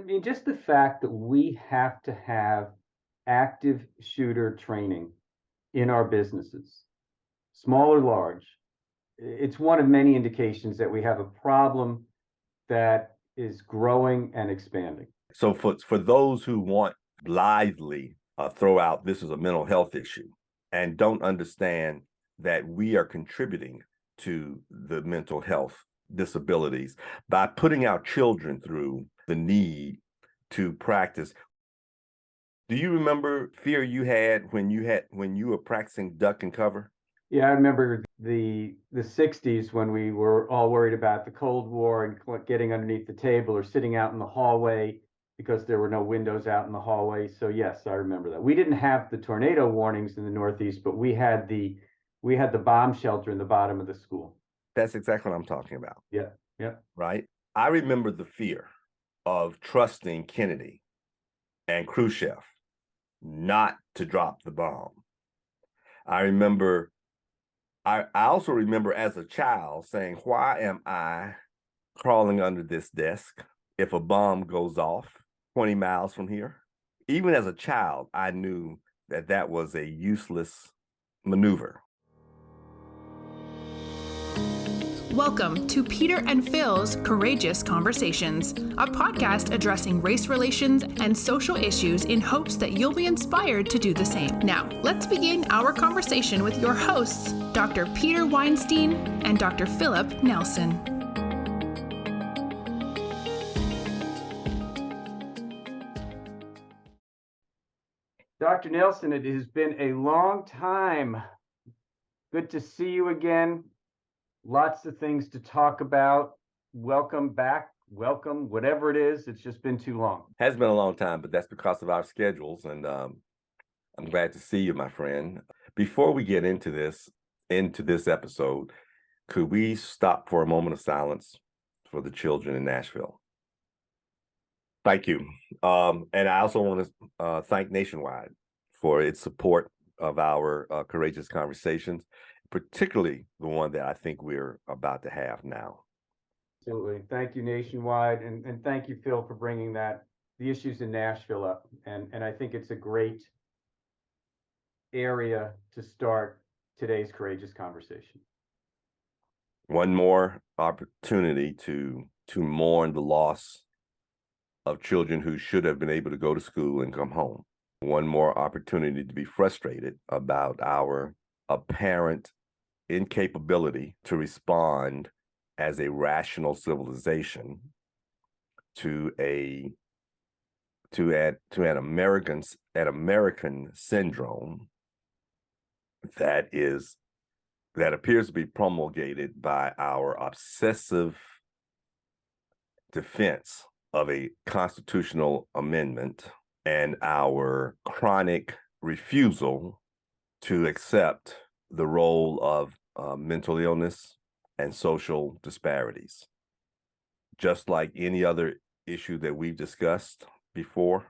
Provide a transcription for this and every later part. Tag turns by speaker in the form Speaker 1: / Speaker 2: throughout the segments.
Speaker 1: I mean, just the fact that we have to have active shooter training in our businesses, small or large, it's one of many indications that we have a problem that is growing and expanding.
Speaker 2: So for those who want blithely throw out this is a mental health issue and don't understand that we are contributing to the mental health disabilities by putting our children through the need to practice. Do you remember fear you had when you were practicing duck and cover?
Speaker 1: Yeah, I remember the 60s when we were all worried about the Cold War and getting underneath the table or sitting out in the hallway because there were no windows out in the hallway. So yes, I remember that. We didn't have the tornado warnings in the Northeast, but we had the bomb shelter in the bottom of the school.
Speaker 2: That's exactly what I'm talking about.
Speaker 1: Yeah, yeah.
Speaker 2: Right? I remember the fear of trusting Kennedy and Khrushchev not to drop the bomb. I also remember as a child saying, why am I crawling under this desk if a bomb goes off 20 miles from here? Even as a child, I knew that that was a useless maneuver.
Speaker 3: Welcome to Peter and Phil's Courageous Conversations, a podcast addressing race relations and social issues in hopes that you'll be inspired to do the same. Now, let's begin our conversation with your hosts, Dr. Peter Weinstein and Dr. Philip Nelson.
Speaker 1: Dr. Nelson, it has been a long time. Good to see you again. Lots of things to talk about. Welcome back. Welcome, whatever it is. It's just been too long.
Speaker 2: Has been a long time, but that's because of our schedules. And I'm glad to see you, my friend. Before we get into this episode, could we stop for a moment of silence for the children in Nashville? Thank you. And I also want to thank Nationwide for its support of our Courageous Conversations, particularly the one that I think we're about to have now.
Speaker 1: Absolutely. Thank you, Nationwide. And thank you, Phil, for bringing the issues in Nashville up. And I think it's a great area to start today's Courageous Conversation.
Speaker 2: One more opportunity to mourn the loss of children who should have been able to go to school and come home. One more opportunity to be frustrated about our apparent incapability to respond as a rational civilization to an American syndrome that appears to be promulgated by our obsessive defense of a constitutional amendment and our chronic refusal to accept the role of mental illness and social disparities. Just like any other issue that we've discussed before,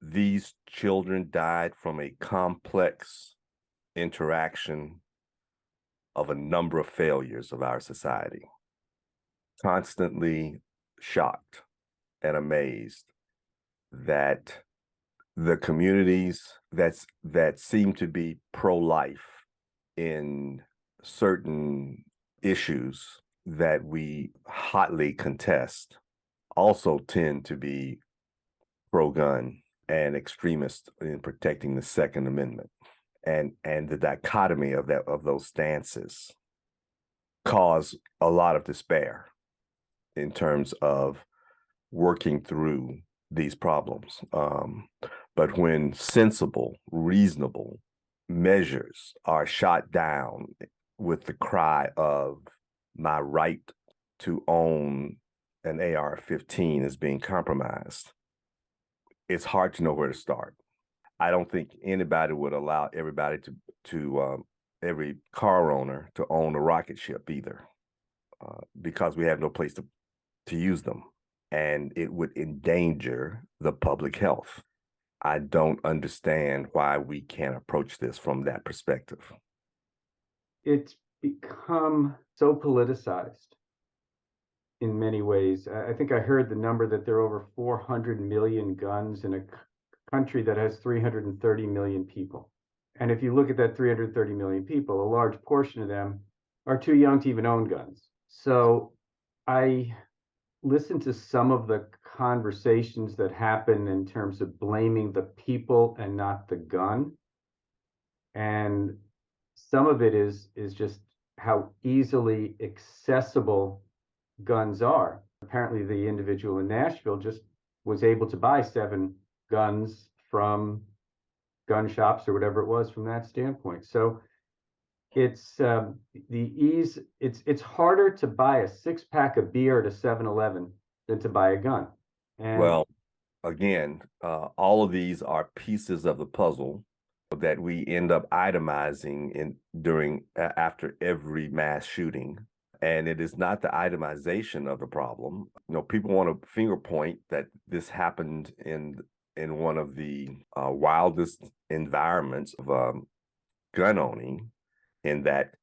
Speaker 2: these children died from a complex interaction of a number of failures of our society. Constantly shocked and amazed that the communities that seem to be pro-life in certain issues that we hotly contest also tend to be pro-gun and extremist in protecting the Second Amendment. And the dichotomy of those stances cause a lot of despair in terms of working through these problems. But when sensible, reasonable measures are shot down with the cry of my right to own an AR-15 is being compromised, it's hard to know where to start. I don't think anybody would allow everybody every car owner to own a rocket ship either, because we have no place to use them, and it would endanger the public health. I don't understand why we can't approach this from that perspective.
Speaker 1: It's become so politicized. in many ways. I think I heard the number that there are over 400 million guns in a country that has 330 million people. And if you look at that 330 million people, a large portion of them are too young to even own guns. So I listened to some of the conversations that happen in terms of blaming the people and not the gun. And some of it is just how easily accessible guns are. Apparently, the individual in Nashville just was able to buy 7 guns from gun shops or whatever it was from that standpoint. So it's the ease. It's harder to buy a 6-pack of beer at a 7-Eleven than to buy a gun. And
Speaker 2: Well, again, all of these are pieces of the puzzle that we end up itemizing after every mass shooting. And it is not the itemization of the problem. People want to finger point that this happened in one of the wildest environments of gun owning, in that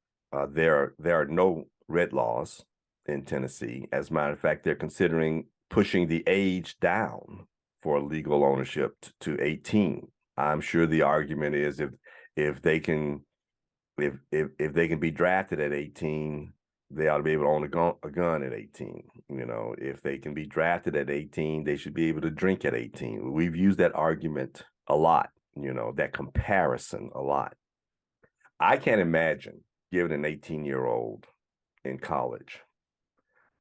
Speaker 2: there are no red laws in Tennessee. As a matter of fact, they're considering pushing the age down for legal ownership to 18. I'm sure the argument is if they can be drafted at 18, they ought to be able to own a gun at 18. If they can be drafted at 18, they should be able to drink at 18. We've used that argument a lot, that comparison a lot. I can't imagine giving an 18-year-old in college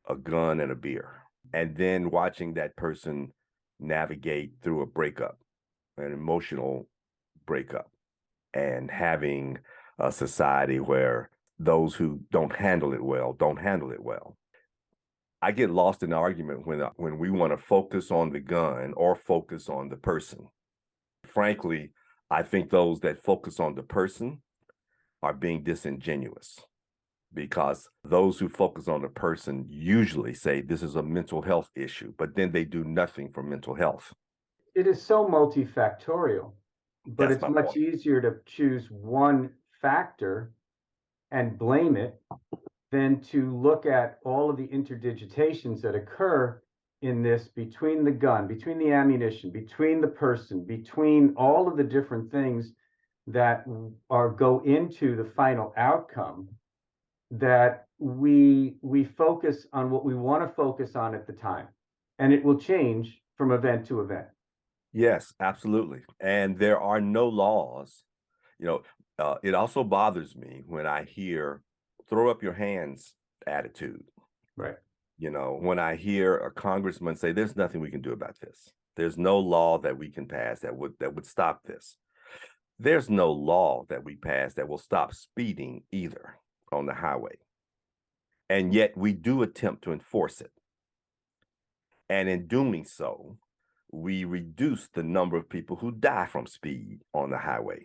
Speaker 2: a gun and a beer, and then watching that person navigate through a breakup, an emotional breakup, and having a society where those who don't handle it well. I get lost in the argument when we want to focus on the gun or focus on the person. Frankly, I think those that focus on the person are being disingenuous, because those who focus on the person usually say this is a mental health issue, but then they do nothing for mental health.
Speaker 1: it is so multifactorial, but
Speaker 2: That's
Speaker 1: it's much easier to choose one factor and blame it than to look at all of the interdigitations that occur in this, between the gun, between the ammunition, between the person, between all of the different things that go into the final outcome, that we focus on what we want to focus on at the time, and it will change from event to event.
Speaker 2: Yes, absolutely. And there are no laws. It also bothers me when I hear throw up your hands attitude.
Speaker 1: Right.
Speaker 2: When I hear a congressman say there's nothing we can do about this. There's no law that we can pass that would stop this. There's no law that we pass that will stop speeding either on the highway. And yet we do attempt to enforce it. And in doing so, we reduce the number of people who die from speed on the highway.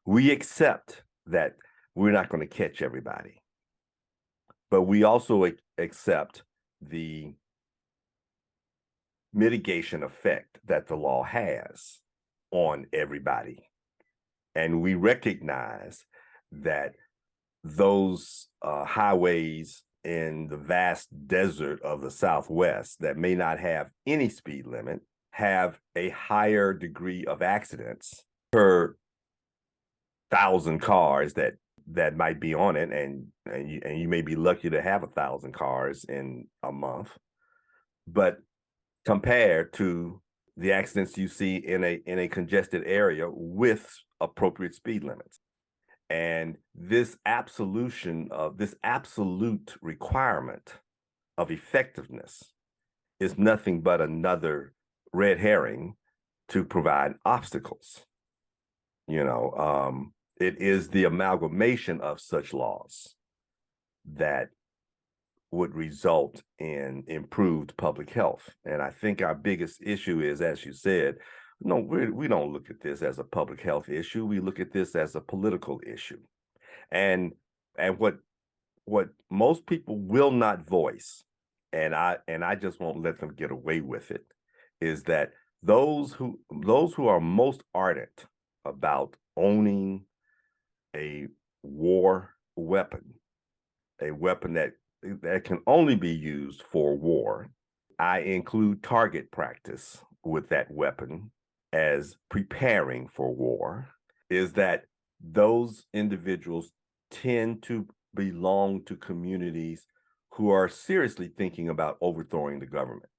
Speaker 2: We accept that we're not going to catch everybody, but we also accept the mitigation effect that the law has on everybody. And we recognize that those highways in the vast desert of the Southwest that may not have any speed limit have a higher degree of accidents per 1,000 cars that might be on it, and you may be lucky to have 1,000 cars in a month, but compared to the accidents you see in a congested area with appropriate speed limits. And this absolute requirement of effectiveness is nothing but another red herring to provide obstacles. It is the amalgamation of such laws that would result in improved public health. And I think our biggest issue is, as you said, we don't look at this as a public health issue. We look at this as a political issue. And what most people will not voice, and I just won't let them get away with it, is that those who are most ardent about owning a war weapon, a weapon that that can only be used for war. I include target practice with that weapon as preparing for war, is that those individuals tend to belong to communities who are seriously thinking about overthrowing the government.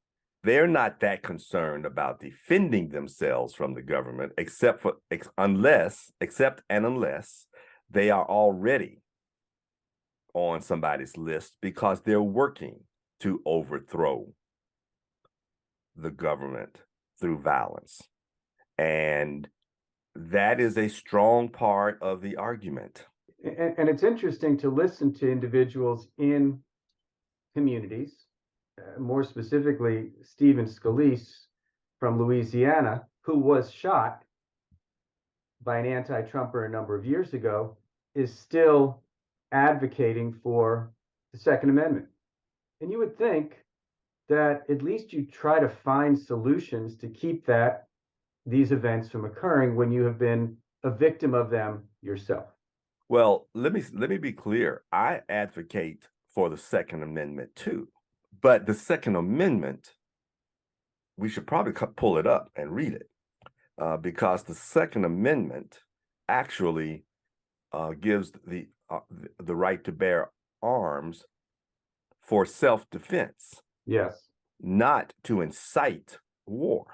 Speaker 2: They're not that concerned about defending themselves from the government, except unless they are already on somebody's list because they're working to overthrow the government through violence. And that is a strong part of the argument.
Speaker 1: And it's interesting to listen to individuals in communities, more specifically, Stephen Scalise from Louisiana, who was shot by an anti-Trumper a number of years ago, is still advocating for the Second Amendment. And you would think that at least you try to find solutions to keep these events from occurring when you have been a victim of them yourself.
Speaker 2: Well, let me be clear. I advocate for the Second Amendment too, but the Second Amendment, we should probably pull it up and read it, because the Second Amendment actually gives the right to bear arms for self-defense.
Speaker 1: Yes.
Speaker 2: Not to incite war.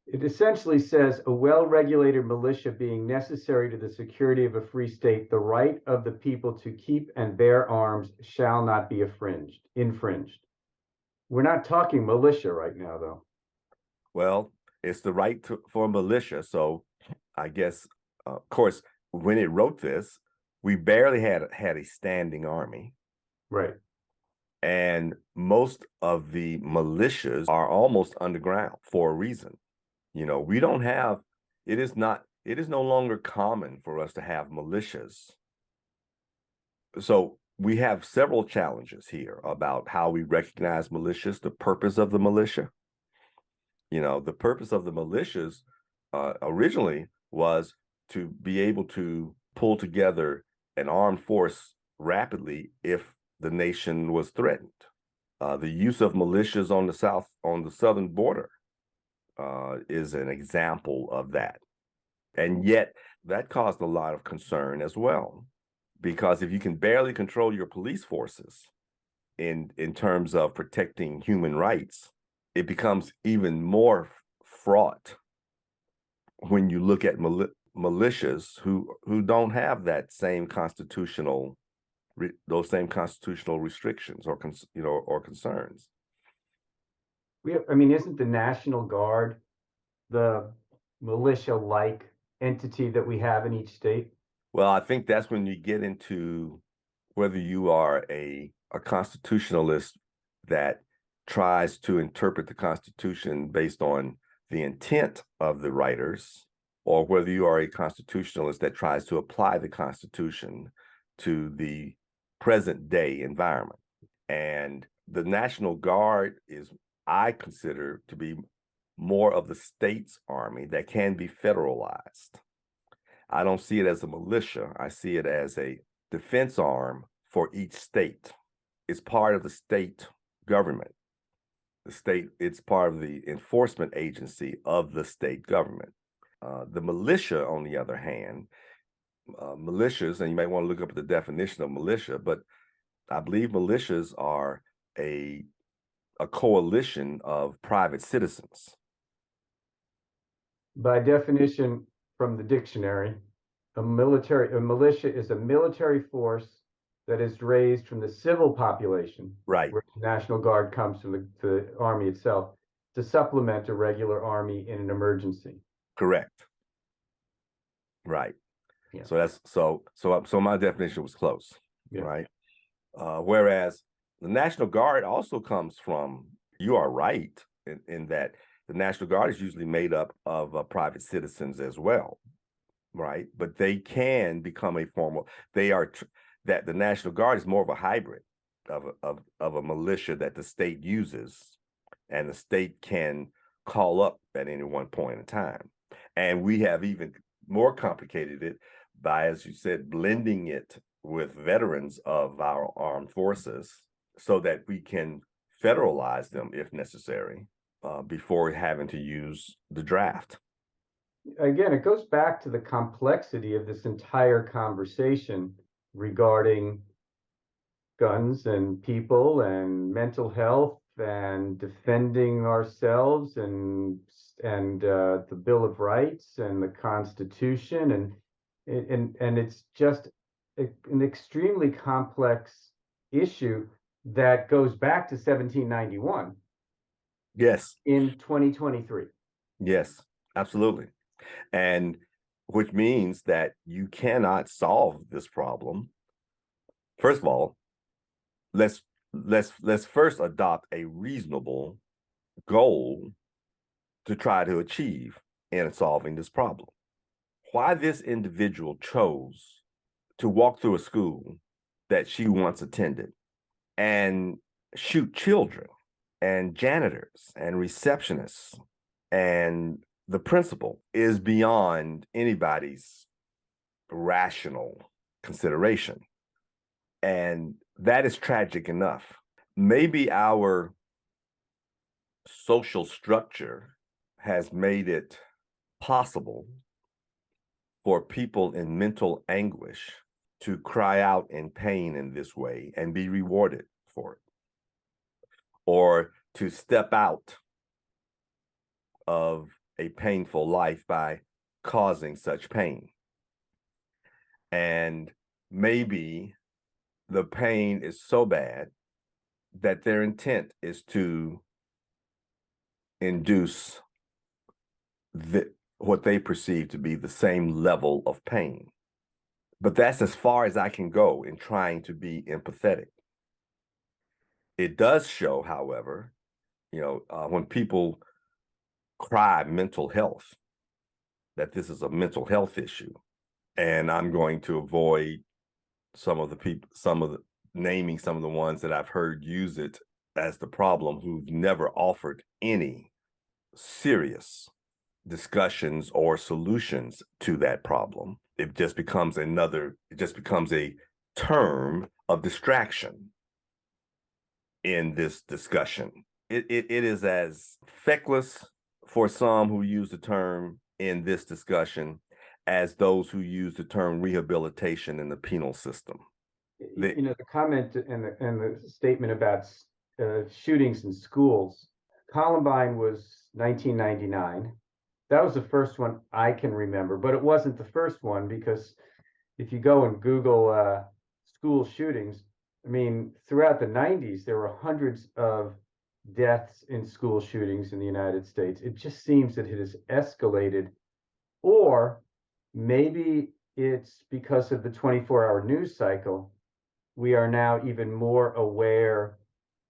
Speaker 1: It essentially says a well-regulated militia being necessary to the security of a free state, the right of the people to keep and bear arms shall not be infringed. We're not talking militia right now, though.
Speaker 2: Well, it's the right for militia. So I guess, of course, when it wrote this, we barely had a standing army.
Speaker 1: Right.
Speaker 2: And most of the militias are almost underground for a reason. You know, we don't have, it is no longer common for us to have militias. So we have several challenges here about how we recognize militias, the purpose of the militia. You know, the purpose of the militias originally was to be able to pull together an armed force rapidly if the nation was threatened. The use of militias on the southern border is an example of that. And yet that caused a lot of concern as well, because if you can barely control your police forces in terms of protecting human rights, it becomes even more fraught when you look at militias who don't have that same those same constitutional restrictions or concerns.
Speaker 1: Isn't the National Guard the militia-like entity that we have in each state?
Speaker 2: Well, I think that's when you get into whether you are a constitutionalist that tries to interpret the Constitution based on the intent of the writers, or whether you are a constitutionalist that tries to apply the Constitution to the present day environment. And the National Guard I consider to be more of the state's army that can be federalized. I don't see it as a militia. I see it as a defense arm for each state. It's part of the state government. It's part of the enforcement agency of the state government. The militia, on the other hand, militias, and you may want to look up the definition of militia, but I believe militias are a coalition of private citizens.
Speaker 1: By definition from the dictionary, a militia is a military force that is raised from the civil population,
Speaker 2: right,
Speaker 1: where the National Guard comes from the army itself, to supplement a regular army in an emergency.
Speaker 2: Correct. Right. Yeah. So my definition was close. Yeah. Right. Whereas the National Guard also comes from, you are right in that the National Guard is usually made up of private citizens as well, right? But they can become that the National Guard is more of a hybrid of a militia that the state uses, and the state can call up at any one point in time. And we have even more complicated it by, as you said, blending it with veterans of our armed forces, so that we can federalize them if necessary, before having to use the draft.
Speaker 1: Again, it goes back to the complexity of this entire conversation regarding guns and people and mental health and defending ourselves and the Bill of Rights and the Constitution and it's just an extremely complex issue that goes back to 1791
Speaker 2: Yes.
Speaker 1: in 2023.
Speaker 2: Yes, absolutely. And which means that you cannot solve this problem. First of all, let's first adopt a reasonable goal to try to achieve in solving this problem. Why this individual chose to walk through a school that she once attended and shoot children and janitors and receptionists and the principal is beyond anybody's rational consideration. And that is tragic enough. Maybe our social structure has made it possible for people in mental anguish to cry out in pain in this way and be rewarded for it, or to step out of a painful life by causing such pain. And maybe the pain is so bad that their intent is to induce what they perceive to be the same level of pain. But that's as far as I can go in trying to be empathetic. It does show, however, when people cry mental health, that this is a mental health issue. And I'm going to avoid naming some of the ones that I've heard use it as the problem, who've never offered any serious discussions or solutions to that problem. It just becomes a term of distraction in this discussion. It is as feckless for some who use the term in this discussion as those who use the term rehabilitation in the penal system.
Speaker 1: The comment and the statement about shootings in schools. Columbine was 1999. That was the first one I can remember, but it wasn't the first one, because if you go and Google school shootings, I mean, throughout the 90s, there were hundreds of deaths in school shootings in the United States. It just seems that it has escalated, or maybe it's because of the 24-hour news cycle. We are now even more aware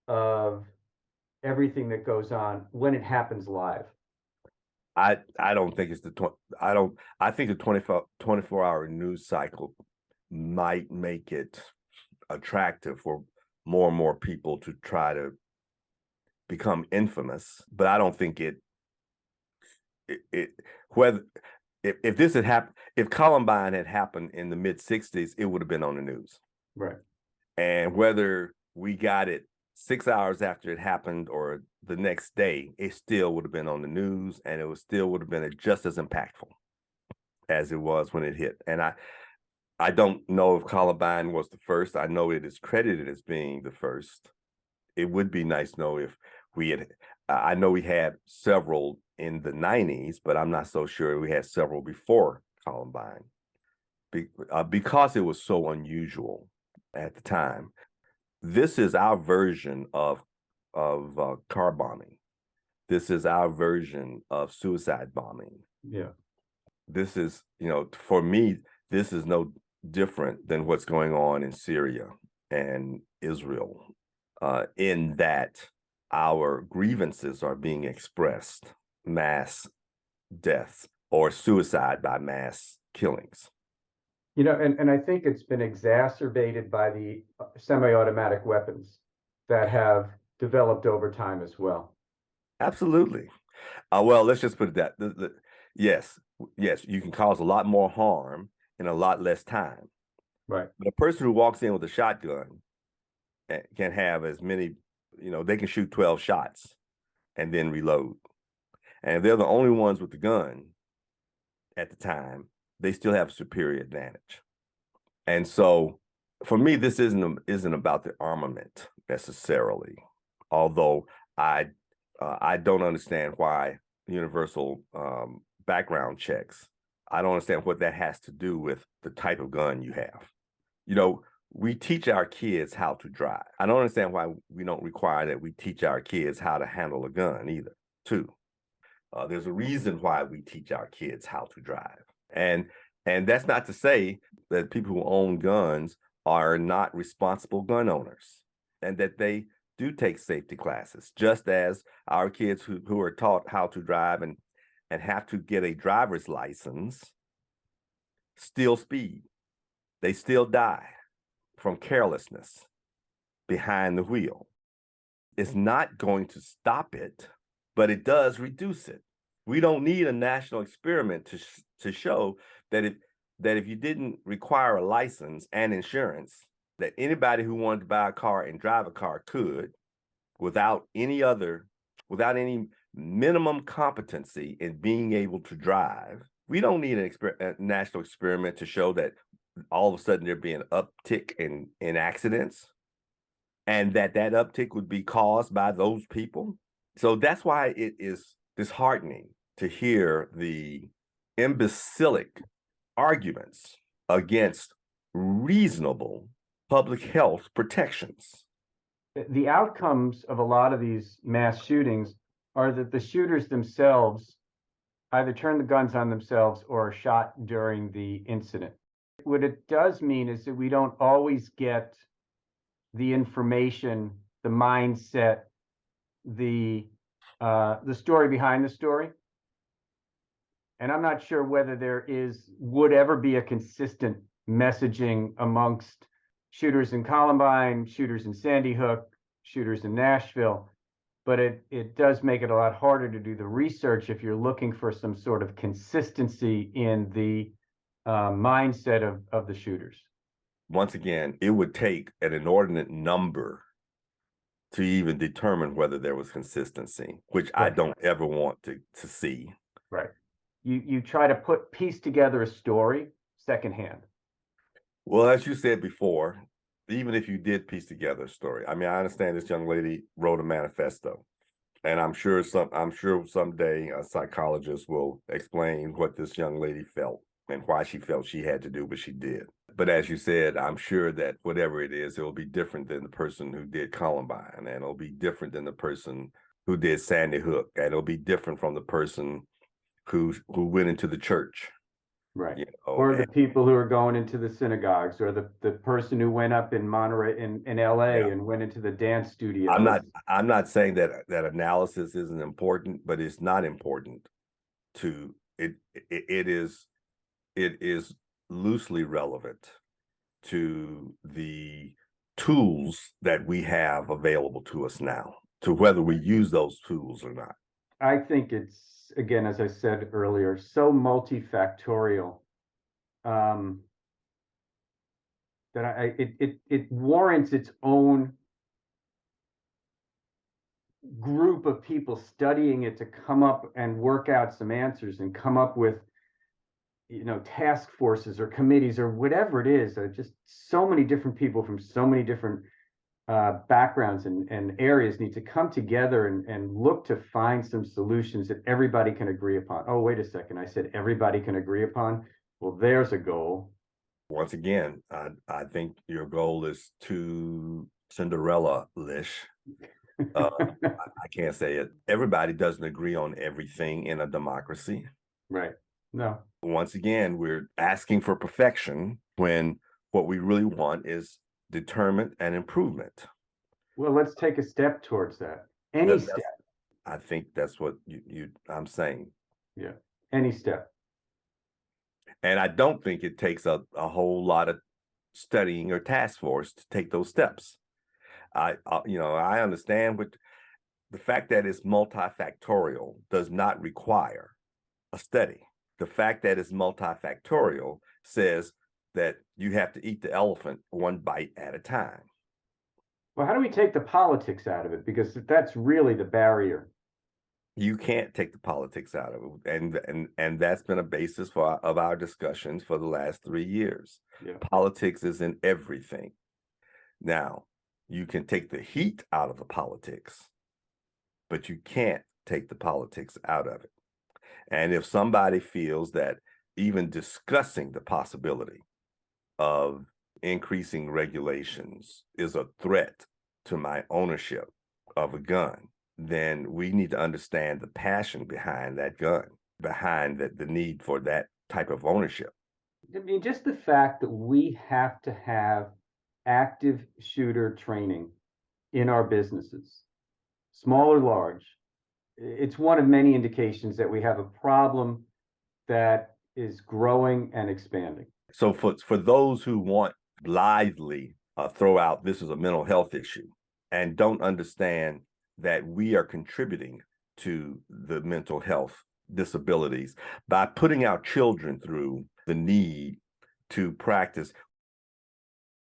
Speaker 1: of everything that goes on when it happens live.
Speaker 2: I don't think it's I think the 24-hour news cycle might make it attractive for more and more people to try to become infamous, but I don't think if this had happened, if Columbine had happened in the mid-60s, it would have been on the news.
Speaker 1: Right.
Speaker 2: And whether we got it 6 hours after it happened or the next day, it still would have been on the news, and it still would have been just as impactful as it was when it hit. And I don't know if Columbine was the first. I know it is credited as being the first. It would be nice to know if we had. I know we had several in the 90s, but I'm not so sure we had several before Columbine, because it was so unusual at the time. This is our version of car bombing. This is our version of suicide bombing.
Speaker 1: Yeah.
Speaker 2: This is, for me, this is no different than what's going on in Syria and Israel, in that our grievances are being expressed, mass deaths or suicide by mass killings.
Speaker 1: And I think it's been exacerbated by the semi-automatic weapons that have developed over time as well.
Speaker 2: Absolutely. Well, let's just put it that. Yes, you can cause a lot more harm in a lot less time.
Speaker 1: Right.
Speaker 2: But a person who walks in with a shotgun can have as many, they can shoot 12 shots and then reload. And if they're the only ones with the gun at the time, they still have a superior advantage. And so for me, this isn't about the armament necessarily, although I don't understand why universal background checks. I don't understand what that has to do with the type of gun you have. We teach our kids how to drive. I don't understand why we don't require that we teach our kids how to handle a gun either, too. There's a reason why we teach our kids how to drive. And that's not to say that people who own guns are not responsible gun owners, and that they do take safety classes, just as our kids who are taught how to drive and have to get a driver's license still speed. They still die from carelessness behind the wheel. It's not going to stop it, but it does reduce it. We don't need a national experiment to show that if you didn't require a license and insurance, that anybody who wanted to buy a car and drive a car could, without any minimum competency in being able to drive. We don't need a national experiment to show that all of a sudden there'd be an uptick in accidents, and that uptick would be caused by those people. So that's why it is disheartening to hear the imbecilic arguments against reasonable public health protections.
Speaker 1: The outcomes of a lot of these mass shootings are that the shooters themselves either turn the guns on themselves or are shot during the incident. What it does mean is that we don't always get the information, the mindset, the story behind the story. And I'm not sure whether there would ever be a consistent messaging amongst shooters in Columbine, shooters in Sandy Hook, shooters in Nashville, but it does make it a lot harder to do the research if you're looking for some sort of consistency in the mindset of the shooters.
Speaker 2: Once again, it would take an inordinate number to even determine whether there was consistency, which right. I don't ever want to see.
Speaker 1: Right. You try to piece together a story secondhand.
Speaker 2: Well, as you said before, even if you did piece together a story, I understand this young lady wrote a manifesto, and I'm sure someday a psychologist will explain what this young lady felt and why she felt she had to do what she did. But as you said, I'm sure that whatever it is, it will be different than the person who did Columbine, and it'll be different than the person who did Sandy Hook, and it'll be different from the person who went into the church.
Speaker 1: Right. Or the people who are going into the synagogues, or the person who went up in Monterey in LA and went into the dance studio.
Speaker 2: I'm not saying that analysis isn't important, but it's not important to it. It is loosely relevant to the tools that we have available to us now, to whether we use those tools or not.
Speaker 1: I think it's, again, as I said earlier, so multifactorial that it warrants its own group of people studying it to come up and work out some answers and come up with, task forces or committees or whatever it is. Just so many different people from so many different backgrounds and areas need to come together and look to find some solutions that everybody can agree upon. Oh, wait a second. I said everybody can agree upon. Well, there's a goal.
Speaker 2: Once again, I think your goal is too Cinderella-ish. I can't say it. Everybody doesn't agree on everything in a democracy.
Speaker 1: Right. No.
Speaker 2: Once again, we're asking for perfection when what we really want is determined and improvement.
Speaker 1: Well, let's take a step towards that. Any step.
Speaker 2: I think that's what I'm saying.
Speaker 1: Yeah. Any step.
Speaker 2: And I don't think it takes a whole lot of studying or task force to take those steps. I understand what the fact that it's multifactorial does not require a study. The fact that it's multifactorial says that you have to eat the elephant one bite at a time.
Speaker 1: Well, how do we take the politics out of it? Because that's really the barrier.
Speaker 2: You can't take the politics out of it, and that's been a basis of our discussions for the last 3 years.
Speaker 1: Yeah.
Speaker 2: Politics is in everything. Now, you can take the heat out of the politics, but you can't take the politics out of it. And if somebody feels that even discussing the possibility of increasing regulations is a threat to my ownership of a gun, then we need to understand the passion behind that gun, behind the need for that type of ownership.
Speaker 1: I mean, just the fact that we have to have active shooter training in our businesses, small or large, it's one of many indications that we have a problem that is growing and expanding.
Speaker 2: So for those who want blithely throw out this is a mental health issue and don't understand that we are contributing to the mental health disabilities by putting our children through the need to practice.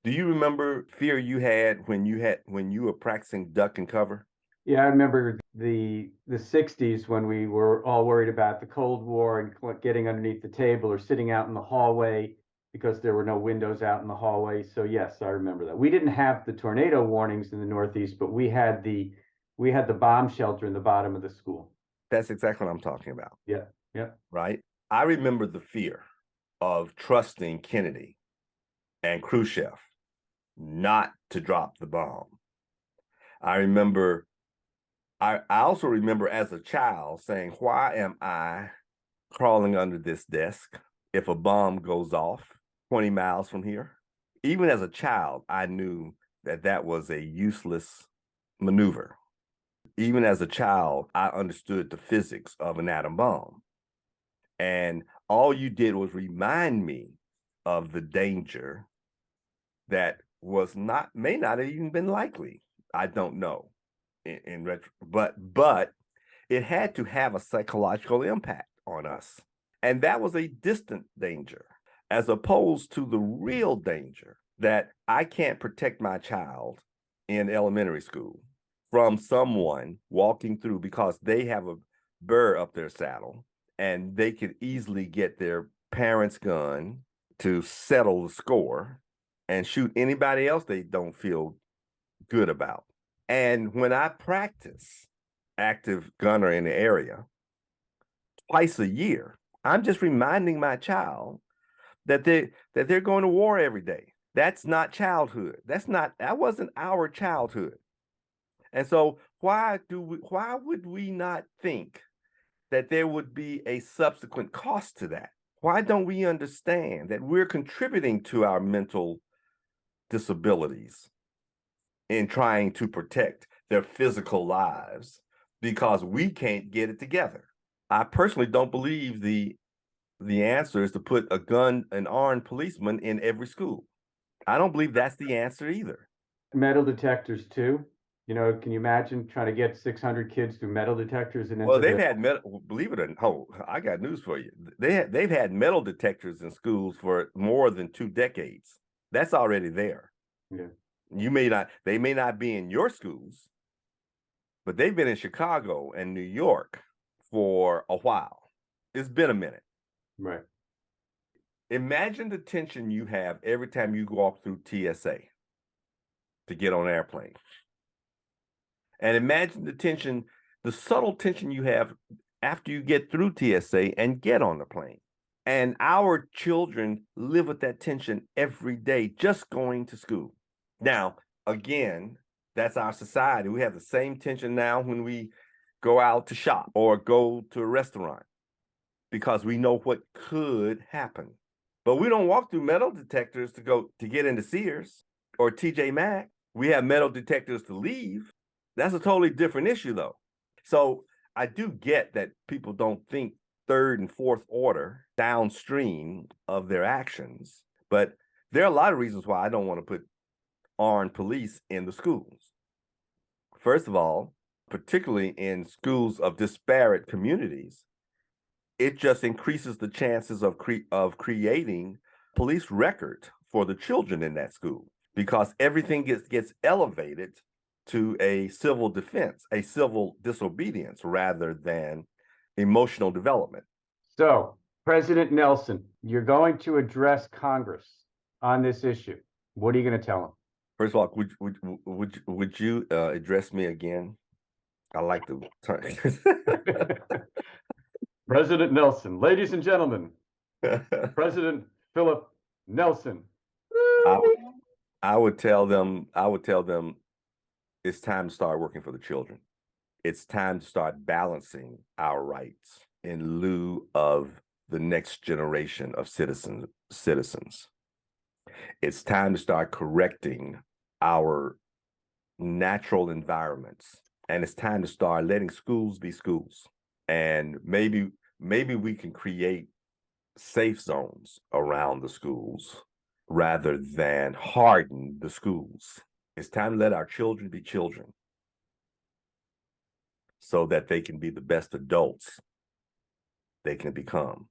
Speaker 2: Do you remember fear you had when you were practicing duck and cover?
Speaker 1: Yeah, I remember the 60s when we were all worried about the Cold War and getting underneath the table or sitting out in the hallway because there were no windows out in the hallway. So yes, I remember that. We didn't have the tornado warnings in the Northeast, but we had the bomb shelter in the bottom of the school.
Speaker 2: That's exactly what I'm talking about.
Speaker 1: Yeah, yeah.
Speaker 2: Right? I remember the fear of trusting Kennedy and Khrushchev not to drop the bomb. I also remember as a child saying, why am I crawling under this desk if a bomb goes off 20 miles from here? Even as a child, I knew that that was a useless maneuver. Even as a child, I understood the physics of an atom bomb. And all you did was remind me of the danger that may not have even been likely. I don't know in retro, but it had to have a psychological impact on us. And that was a distant danger, as opposed to the real danger that I can't protect my child in elementary school from someone walking through because they have a burr up their saddle and they could easily get their parents' gun to settle the score and shoot anybody else they don't feel good about. And when I practice active gunner in the area twice a year, I'm just reminding my child that they're going to war every day. That's not childhood. That wasn't our childhood. And so why would we not think that there would be a subsequent cost to that? Why don't we understand that we're contributing to our mental disabilities in trying to protect their physical lives because we can't get it together? I personally don't believe the answer is to put an armed policeman in every school. I don't believe that's the answer either.
Speaker 1: Metal detectors too. You know, can you imagine trying to get 600 kids through metal detectors? And
Speaker 2: well, they've had metal. Believe it or not, I got news for you. They've had metal detectors in schools for more than 2 decades. That's already there.
Speaker 1: Yeah.
Speaker 2: They may not be in your schools, but they've been in Chicago and New York for a while. It's been a minute.
Speaker 1: Right.
Speaker 2: Imagine the tension you have every time you walk through TSA to get on an airplane. And imagine the subtle tension you have after you get through TSA and get on the plane. And our children live with that tension every day, just going to school. Now, again, that's our society. We have the same tension now when we go out to shop or go to a restaurant because we know what could happen. But we don't walk through metal detectors to get into Sears or TJ Maxx. We have metal detectors to leave. That's a totally different issue, though. So I do get that people don't think third and fourth order downstream of their actions, but there are a lot of reasons why I don't want to put armed police in the schools. First of all, particularly in schools of disparate communities, it just increases the chances of creating police record for the children in that school because everything gets elevated to a civil defense, a civil disobedience, rather than emotional development.
Speaker 1: So, President Nelson, you're going to address Congress on this issue. What are you going to tell them?
Speaker 2: First of all, would you address me again? I like the turn.
Speaker 1: President Nelson, ladies and gentlemen, President Philip Nelson.
Speaker 2: I would tell them it's time to start working for the children. It's time to start balancing our rights in lieu of the next generation of citizens. It's time to start correcting our natural environments, and it's time to start letting schools be schools. And maybe we can create safe zones around the schools rather than harden the schools. It's time to let our children be children so that they can be the best adults they can become.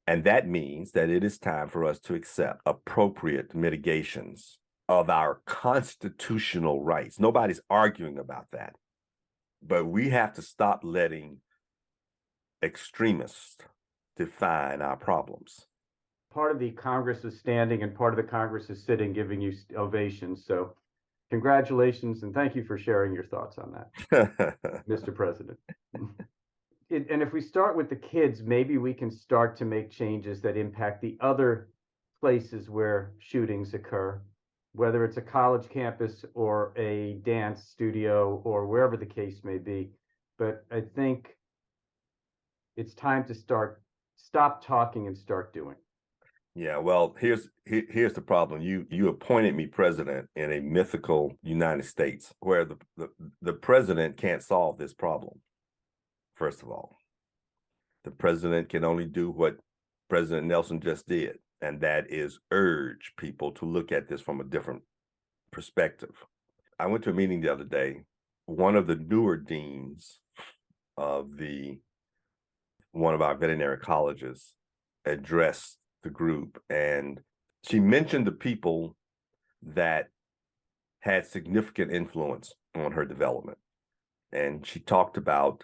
Speaker 2: And that means that it is time for us to accept appropriate mitigations of our constitutional rights. Nobody's arguing about that. But we have to stop letting extremists define our problems.
Speaker 1: Part of the Congress is standing and part of the Congress is sitting, giving you ovations. So congratulations and thank you for sharing your thoughts on that, Mr. President. And if we start with the kids, maybe we can start to make changes that impact the other places where shootings occur, whether it's a college campus or a dance studio or wherever the case may be. But I think it's time to stop talking and start doing.
Speaker 2: Yeah, well, here's the problem. You appointed me president in a mythical United States where the president can't solve this problem. First of all, the president can only do what President Nelson just did, and that is urge people to look at this from a different perspective. I went to a meeting the other day. One of the newer deans of one of our veterinary colleges addressed the group, and she mentioned the people that had significant influence on her development. And she talked about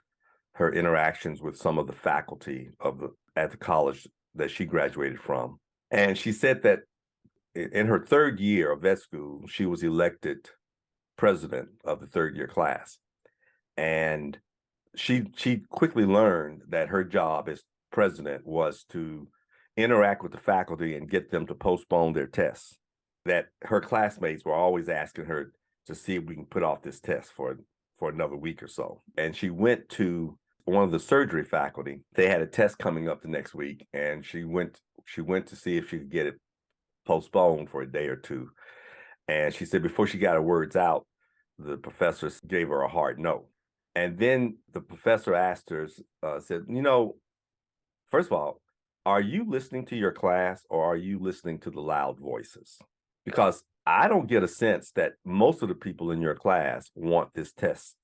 Speaker 2: her interactions with some of the faculty at the college that she graduated from. And she said that in her third year of vet school, she was elected president of the third year class. And she quickly learned that her job as president was to interact with the faculty and get them to postpone their tests. That her classmates were always asking her to see if we can put off this test for another week or so. And she went to one of the surgery faculty. They had a test coming up the next week, and she went to see if she could get it postponed for a day or two. And she said before she got her words out, the professor gave her a hard no. And then the professor asked her, said, first of all, are you listening to your class or are you listening to the loud voices? Because I don't get a sense that most of the people in your class want this test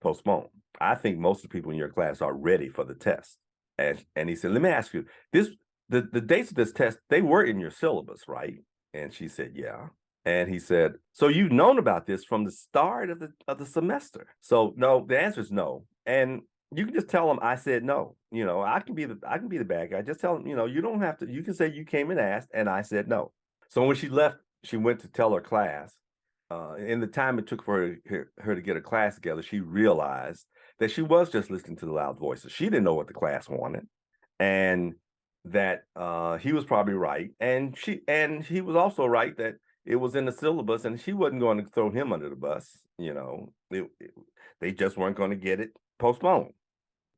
Speaker 2: postponed. I think most of the people in your class are ready for the test. And he said, let me ask you, the dates of this test, they were in your syllabus, right? And she said, yeah. And he said, so you've known about this from the start of the semester? So no, the answer is no. And you can just tell them I said no. I can be the bad guy. Just tell them, you don't have to. You can say you came and asked, and I said no. So when she left, she went to tell her class. In the time it took for her to get her class together, she realized that she was just listening to the loud voices. She didn't know what the class wanted, and that he was probably right, and he was also right that it was in the syllabus, and she wasn't going to throw him under the bus. They just weren't going to get it postponed.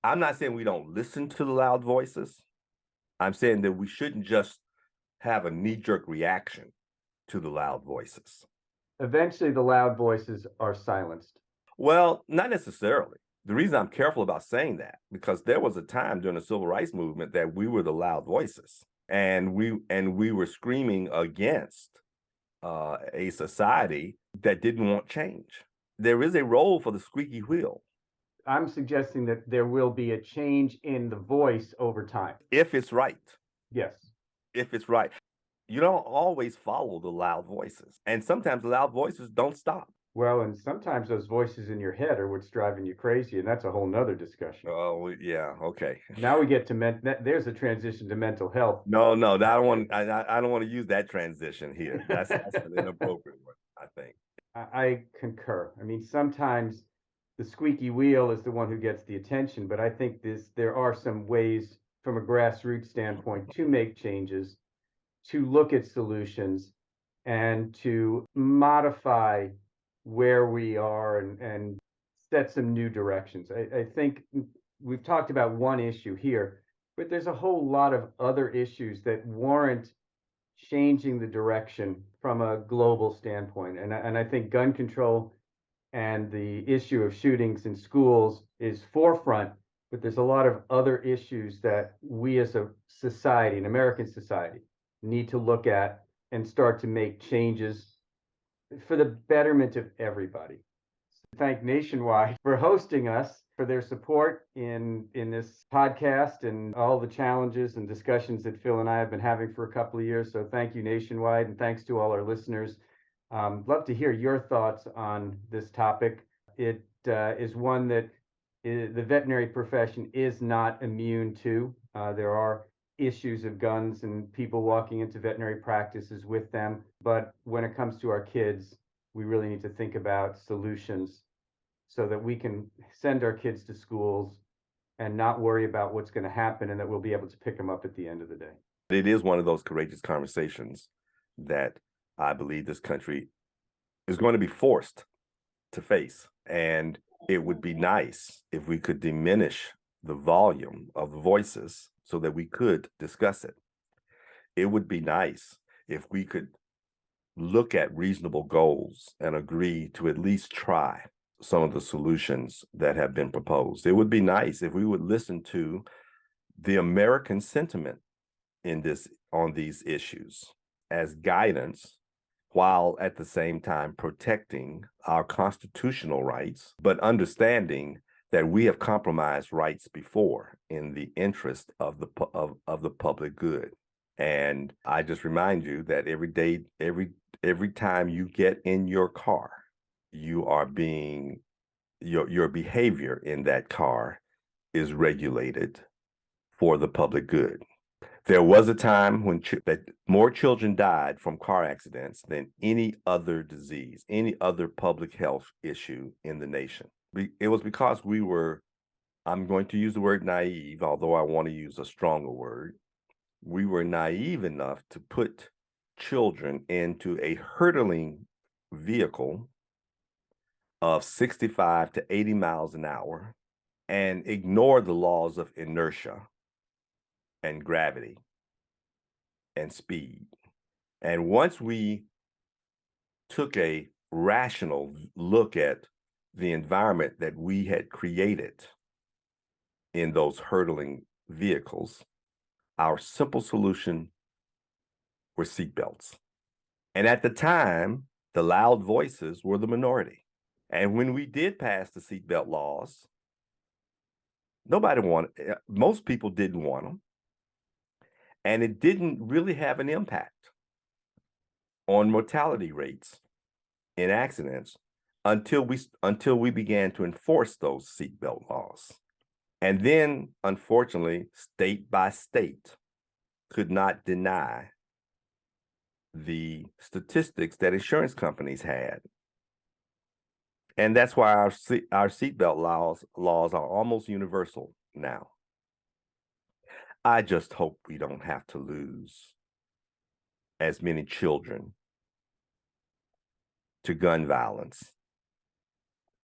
Speaker 2: I'm not saying we don't listen to the loud voices. I'm saying that we shouldn't just have a knee-jerk reaction to the loud voices.
Speaker 1: Eventually, the loud voices are silenced.
Speaker 2: Well, not necessarily. The reason I'm careful about saying that, because there was a time during the civil rights movement that we were the loud voices, and we were screaming against a society that didn't want change. There is a role for the squeaky wheel.
Speaker 1: I'm suggesting that there will be a change in the voice over time.
Speaker 2: If it's right.
Speaker 1: Yes.
Speaker 2: If it's right. You don't always follow the loud voices. And sometimes the loud voices don't stop.
Speaker 1: Well, and sometimes those voices in your head are what's driving you crazy, and that's a whole nother discussion.
Speaker 2: Oh, yeah. Okay.
Speaker 1: Now we get to there's a transition to mental health.
Speaker 2: No, I don't want. I don't want to use that transition here. That's an inappropriate one, I think.
Speaker 1: I concur. I mean, sometimes the squeaky wheel is the one who gets the attention, but I think there are some ways from a grassroots standpoint to make changes, to look at solutions, and to modify where we are and set some new directions. I think we've talked about one issue here, but there's a whole lot of other issues that warrant changing the direction from a global standpoint. And I think gun control and the issue of shootings in schools is forefront, but there's a lot of other issues that we as a society, an American society, need to look at and start to make changes for the betterment of everybody. Thank Nationwide for hosting us, for their support in this podcast and all the challenges and discussions that Phil and I have been having for a couple of years. So thank you, Nationwide, and thanks to all our listeners. Love to hear your thoughts on this topic. It is one that the veterinary profession is not immune to. There are issues of guns and people walking into veterinary practices with them. But when it comes to our kids, we really need to think about solutions so that we can send our kids to schools and not worry about what's going to happen, and that we'll be able to pick them up at the end of the day.
Speaker 2: It is one of those courageous conversations that I believe this country is going to be forced to face. And it would be nice if we could diminish the volume of voices so that we could discuss it. It would be nice if we could look at reasonable goals and agree to at least try some of the solutions that have been proposed. It would be nice if we would listen to the American sentiment on these issues as guidance, while at the same time protecting our constitutional rights, but understanding that we have compromised rights before in the interest of the public good. And I just remind you that every time you get in your car, you are being, your behavior in that car is regulated for the public good. There was a time when that more children died from car accidents than any other disease, any other public health issue in the nation. It was because we were, I'm going to use the word naive, although I want to use a stronger word. We were naive enough to put children into a hurtling vehicle of 65 to 80 miles an hour and ignore the laws of inertia and gravity and speed. And once we took a rational look at the environment that we had created in those hurtling vehicles, our simple solution were seatbelts. And at the time, the loud voices were the minority. And when we did pass the seatbelt laws, most people didn't want them. And it didn't really have an impact on mortality rates in accidents until we began to enforce those seatbelt laws. And then, unfortunately, state by state could not deny the statistics that insurance companies had. And that's why our seatbelt laws are almost universal now. I just hope we don't have to lose as many children to gun violence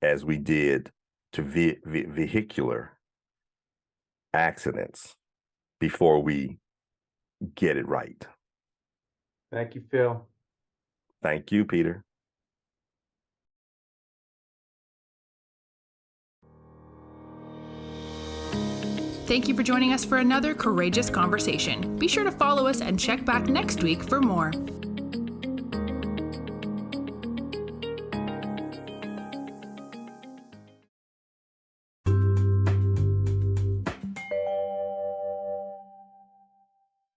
Speaker 2: as we did to vehicular accidents before we get it right.
Speaker 1: Thank you, Phil.
Speaker 2: Thank you, Peter.
Speaker 3: Thank you for joining us for another courageous conversation. Be sure to follow us and check back next week for more.